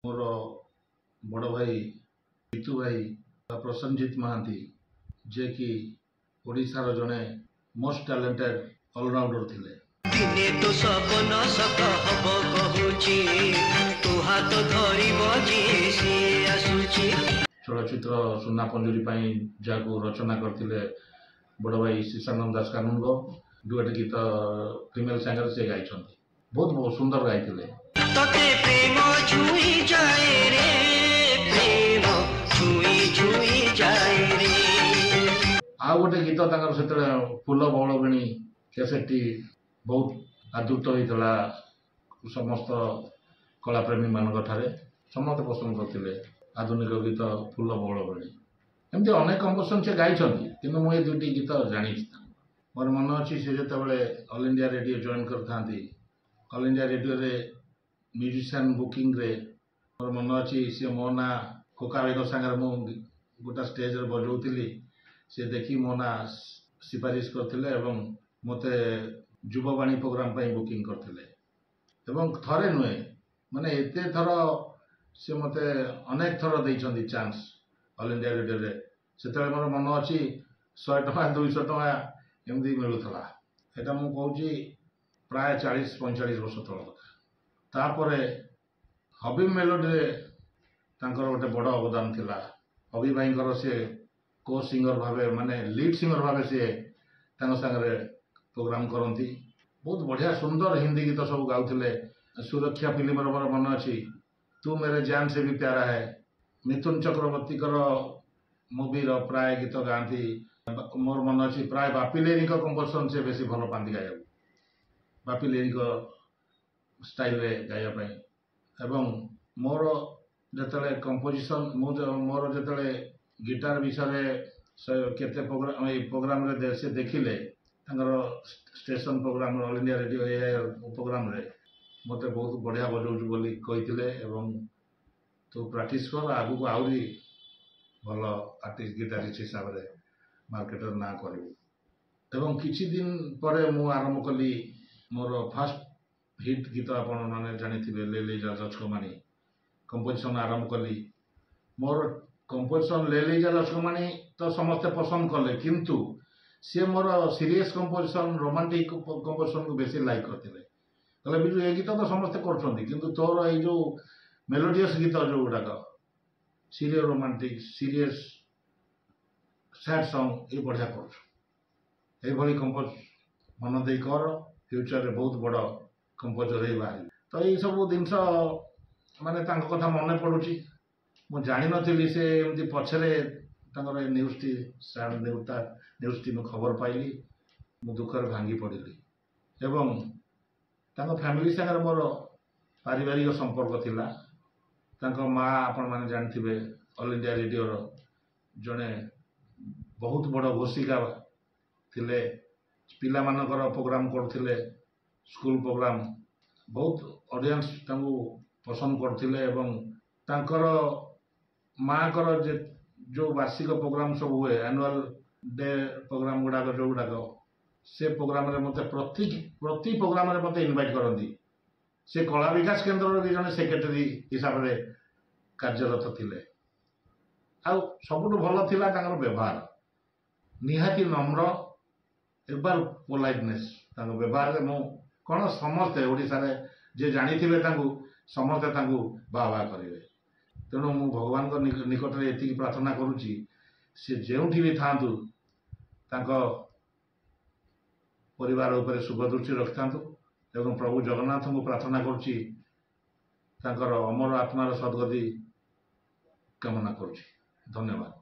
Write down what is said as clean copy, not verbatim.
मोर बड़ भाई जीतू भाई प्रसन्नजित महांती जे कि ओडिशार जड़े मोस्ट टैलेंटेड ऑलराउंडर थिले। दिने तो सपन सत हब कहूची तू हाथ धरिब जे से आसुची। चलचित्र सुना पंजुरी जहाँ रचना करते बड़ भाई शीशानंद दास कानूनगो दुईट गीत फिमेल सिंगर से गाई बहुत बहुत सुंदर गाई। तते प्रेम छुई जाए रे प्रेम छुई जाए रे। आ गोटे गीत से फूल बौलबिणी कैसेटी बहुत आदृत होता समस्त कलाप्रेमी मान समस्त पसंद करते आधुनिक गीत फूल बौलबिणी एमती अनेक कंपोजिशन से गाई कि मुझे दुईटी गीत जानी मोर मन अच्छी से जो ऑल इंडिया रेडियो जॉइन करते ऑल इंडिया रेडियो रे म्यूजिशियन बुकिंग रे मोर मन अच्छी सी मो ना खोका भाई सागर मु गोटा स्टेज रे बजाऊली सी देखी मो ना सिफारिश करते मते युववाणी प्रोग्राम बुकिंग करते थरे नुहे माने एते थर सी मते अनेक थर देइछंदी चांस ऑल इंडिया रेडियो रे से मोर मन अच्छी 100 टका 200 टका एमती मिलूला एटा मु कहूँ प्राय 40-45 वर्ष तल कथा। तापर हबी मेलोडी रे तांकर गोटे बड़ अवदान थिला। हबी भाई सी को सिंगर भावे माने लीड सिंगर भावे सी संगे प्रोग्राम करती बहुत बढ़िया सुंदर हिंदी गीत सब गाउले। सुरक्षा फिल्म मोर मन अच्छी तू मेरे जान से भी प्यारा है मिथुन चक्रवर्ती मूवी प्राय गीत गाती मोर मन अच्छी प्राय बापी लेरी कंपोजिशन से बेसी भल पाती गाया बापी लेरी स्टाइल रे गायापाई एवं मोर जिते कंपोजिशन मोर जिते गिटार विषय केते प्रोग्राम रे से देखिले station program All India Radio program रे मते बहुत बढ़िया बजाऊँ बोली कही तो प्रैक्टिस कर आगु आहरी भल आर्टिस्ट गिटारिस्ट हिसाब से मार्केट ना कर किछि दिन पर मु आरंभ कली मोर फास्ट हिट गीत आपण मैंने जानी ले ले जा लचकमाणी कंपोजिशन आरंभ कली मोर कंपोजिशन ले ले जा लचकमाणी तो समस्ते पसंद कले किंतु सी मोर सीरियस कंपोजिशन रोमांटिक कंपोजिशन को बेसी लाइक करते कहले बिजु ये गीत तो समस्ते कर तोर यो मेलोडियस गीत जो गुड़ाक serious romantic serious sad song ये बढ़िया कर कंपोज मन दे कर फ्यूचर रे बहुत बड़ कंपोजर ही बाहर तो ये सब जिनस माने कथा मन पड़ुची मु जानी नथिली से एमती पछरे न्यूज टी सैड न्यूज टी खबर पाइली मु दुखर भांगी पड़िली एवं फैमिली संगे मोर पारिवारिक संपर्क थिला माँ आपण मैंने जानते ऑल इंडिया रेडियो जड़े बहुत बड़ घोषिका थिले पिला मानकर प्रोग्राम करथिले स्कूल प्रोग्राम बहुत ऑडियंस तांको पसंद करथिले एवं तांकर माँ कर जो वार्षिक प्रोग्राम सब हुए एनुअल डे प्रोग्राम गुड़ाक जो गुड़ाक से प्रोग्राम रे मते प्रति प्रोग्राम रे मते इनवाइट करती से कला विकास केन्द्र भी जने सेक्रेटरी हिसाब से कार्यरत थिले आ सबुठ भल थिला तांकर व्यवहार निहाती नम्र एक बार पोलाइटनेस व्यवहार में मु कौन समस्ते ओडिशा रे जे जानी थे समस्ते बाह बाह करेंगे तेणु मु भगवान निकट में ये प्रार्थना करुच्ची से जोठी भी था परिवार उपर शुभ दृष्टि रखि था एवं प्रभु जगन्नाथ को प्रार्थना करुच्ची अमर आत्मार सद्गति कामना करुच्ची। धन्यवाद।